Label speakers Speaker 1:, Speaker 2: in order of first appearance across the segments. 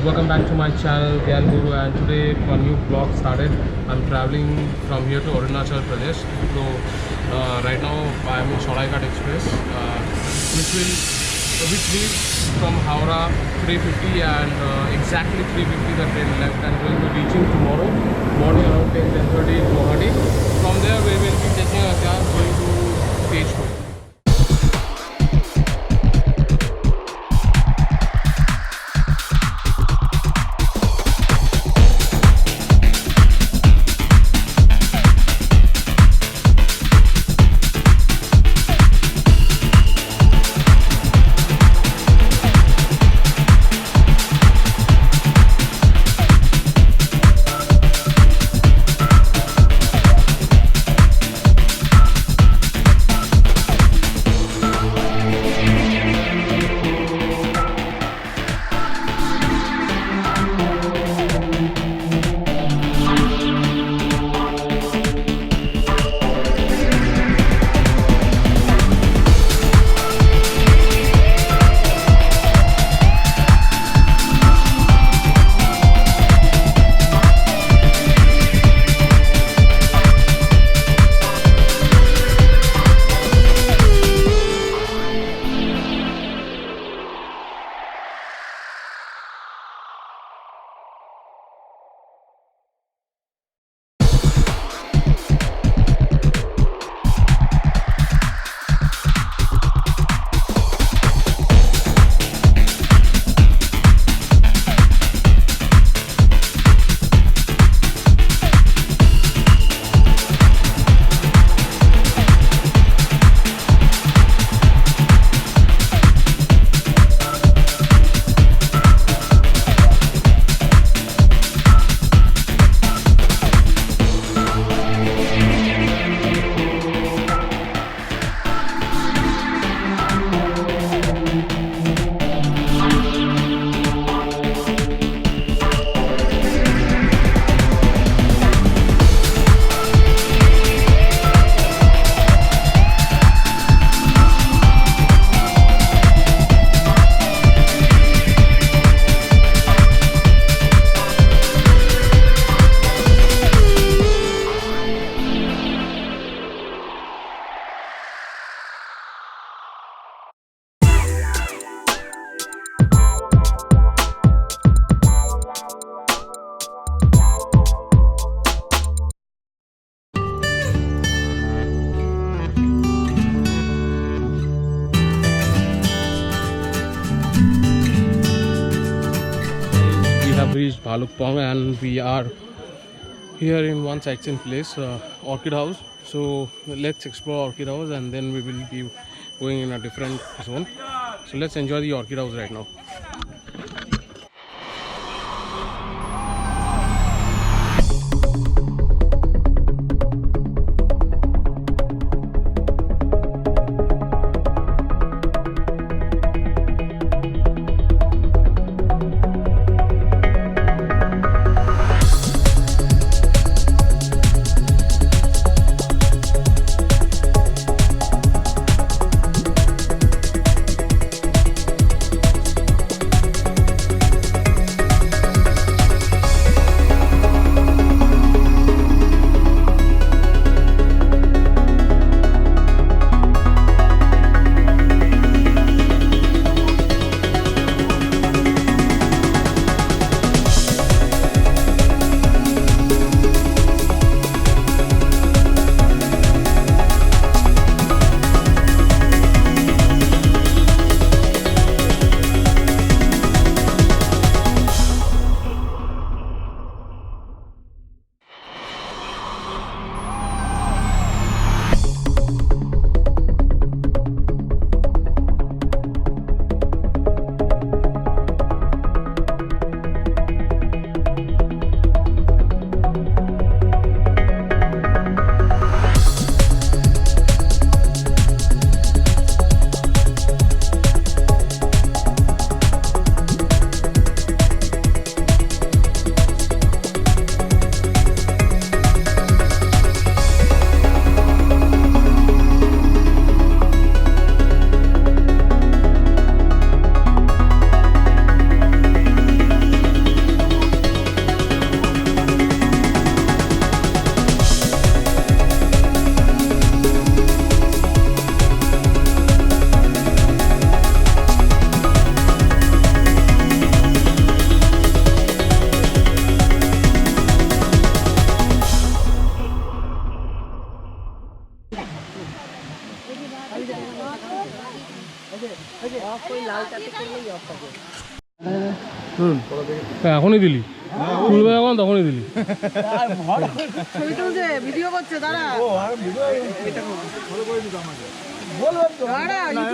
Speaker 1: welcome back to my channel Gyan Guru, and today a new vlog started. I'm traveling from here to Arunachal Pradesh. So right now I am in Sholaikat Express, which leaves from Howrah 3:50, and exactly 3:50 the train left, and we will be reaching tomorrow morning around 10:30 Guwahati. From there we will be taking a cab going to stage 2. Reached Bhalukpong, and we are here in one sightseeing place, Orchid House. So let's explore Orchid House, and then we will be going in a different zone. So let's enjoy the Orchid House right now. এখনই দিলি তুলবে এখন তখনই দিলি
Speaker 2: ছবি তুলছে video করছে দাঁড়া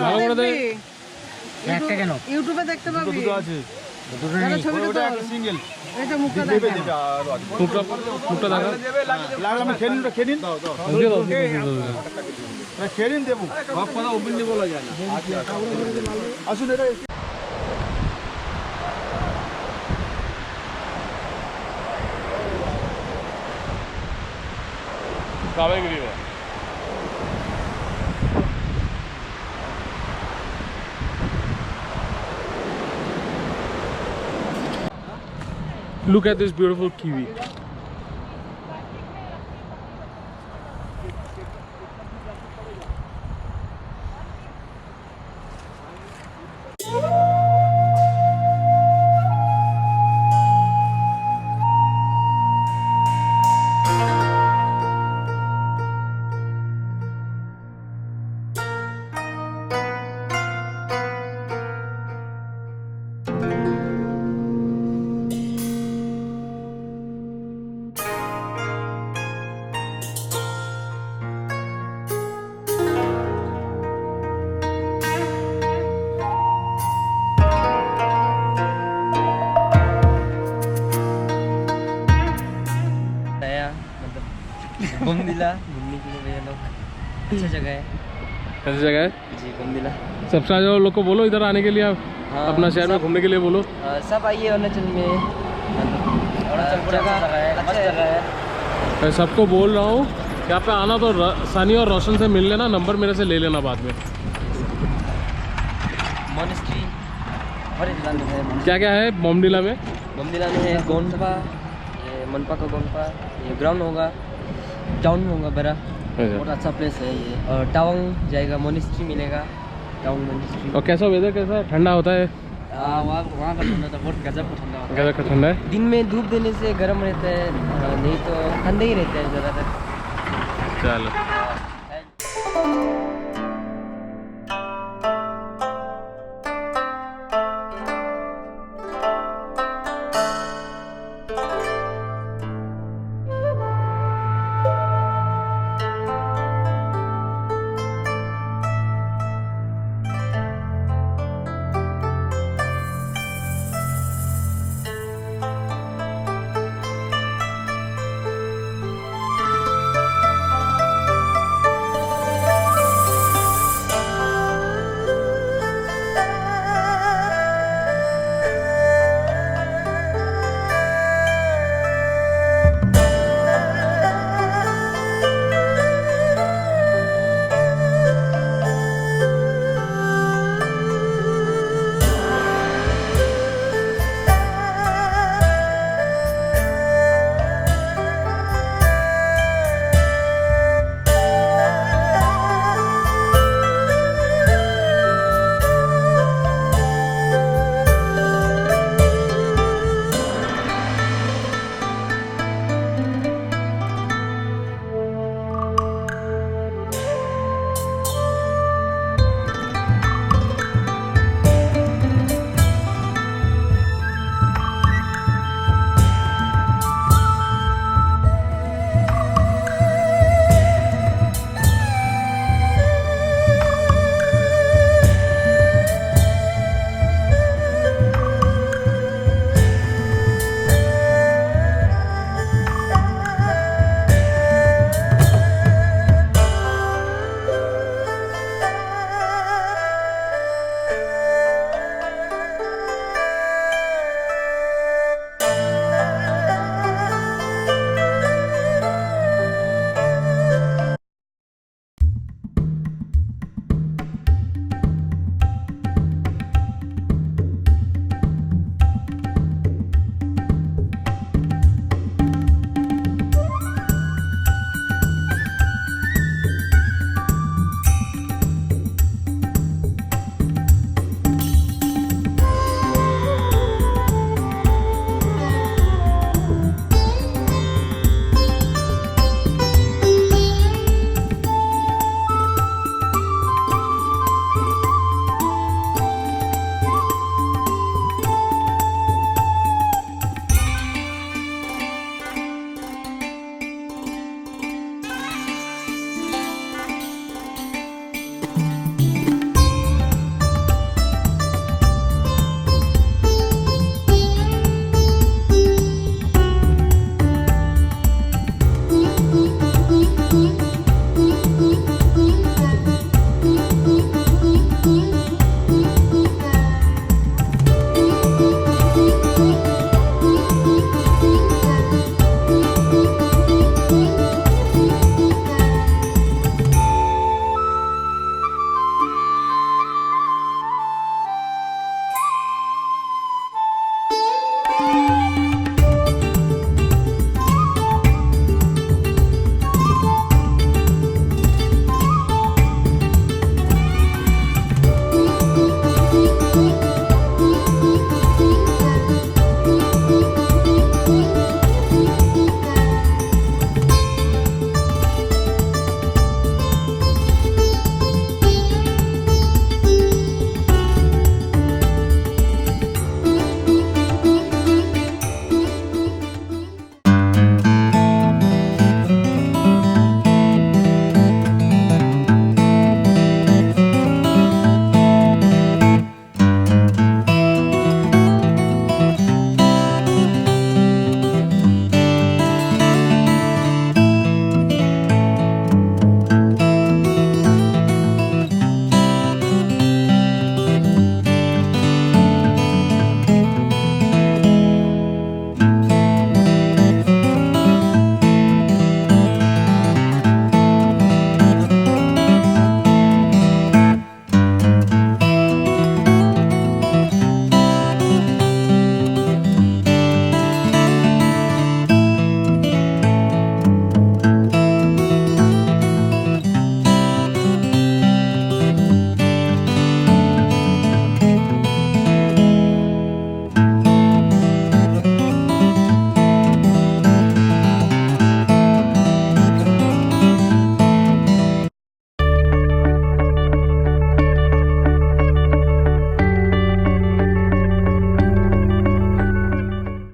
Speaker 1: ভালো করে দে
Speaker 2: একটা কেন ইউটিউবে দেখতে পাবি দুটো আছে দাঁড়া ছবিটা তো সিঙ্গেল এটা মুখটা দেখা
Speaker 1: মুখটা দেখা
Speaker 3: লাগলে আমি খেয়ে নিন দাও খেয়ে নিন দেবো সব কথা ওপেনলি বলা যায় না আসুন এটা
Speaker 1: कावे गिरी है Look at this beautiful kiwi.
Speaker 2: घूमने के लिए भैया लोग अच्छा जगह है
Speaker 1: कैसी जगह है
Speaker 2: जी घूमने
Speaker 1: सब्सक्राइबर लोग को बोलो इधर आने के लिए
Speaker 2: हाँ,
Speaker 1: अपना शहर में घूमने के लिए बोलो
Speaker 2: सब आइए अरुणाचल में जगह है
Speaker 1: सबको बोल रहा हूँ यहाँ पे आना तो सनी और रोशन से मिल लेना नंबर मेरे से ले लेना बाद में
Speaker 2: मोनेस्ट्री
Speaker 1: क्या क्या है बोमडिला में
Speaker 2: है गोनपा मनपा का गोनपा ये ग्राउंड होगा टाउन में होगा बड़ा बहुत अच्छा प्लेस है ये और टाउन जाएगा मोनेस्ट्री मिलेगा टाउन मोनेस्ट्री
Speaker 1: और कैसा वेदर कैसा ठंडा होता है
Speaker 2: वहाँ का ठंडा था बहुत गजब का ठंडा होता है
Speaker 1: गजब का ठंडा है
Speaker 2: दिन में धूप देने से गर्म रहता है नहीं तो ठंडा ही रहता है ज़्यादातर
Speaker 1: चलो